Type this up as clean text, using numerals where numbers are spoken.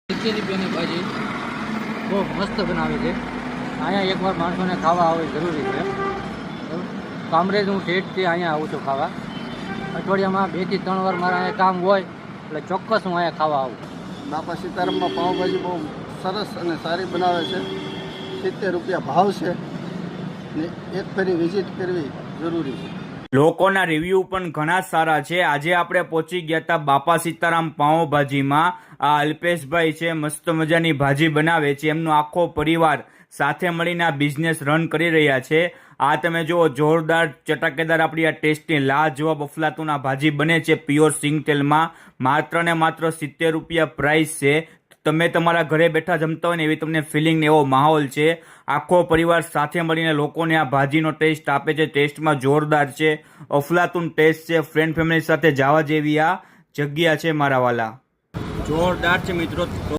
70 રૂપિયાની ભાજી બહુ મસ્ત બનાવે છે. અહીંયા એકવાર માણસોને ખાવા આવે જરૂરી છે. કામરેજ હું ઠેઠથી અહીંયા આવું છું ખાવા. અઠવાડિયામાં 2 થી 3 વાર મારા અહીંયા કામ હોય એટલે ચોક્કસ હું અહીંયા ખાવા આવું. બાપા સીતારામમાં પાઉંભાજી બહુ સરસ અને સારી બનાવે છે. 70 રૂપિયા ભાવ છે ને એક ફેરી વિઝિટ કરવી જરૂરી છે. લોકોના રિવ્યૂ પણ ઘણા સારા છે. આજે આપણે પહોંચી ગયા હતા બાપા સીતારામ પાઉંભાજીમાં. આ અલ્પેશભાઈ છે, મસ્ત મજાની ભાજી બનાવે છે. એમનો આખો પરિવાર સાથે મળીને આ બિઝનેસ રન કરી રહ્યા છે. આ તમે જુઓ, જોરદાર ચટાકેદાર આપણી આ ટેસ્ટની લાજવાબ અફલાતુન આ ભાજી બને છે પ્યોર સિંગ તેલમાં. માત્ર ને માત્ર 70 રૂપિયા પ્રાઇસ છે. તમે તમારા ઘરે બેઠા જમતા હોય ને એવી તમને ફિલિંગ એવો માહોલ છે. આખો પરિવાર સાથે મળીને લોકોને આ ભાજીનો ટેસ્ટ આપે છે. ટેસ્ટમાં જોરદાર છે, અફલાતુન ટેસ્ટ છે. ફ્રેન્ડ ફેમિલી સાથે જવા જેવી આ જગ્યા છે મારા વાલા. જોરદાર છે મિત્રો.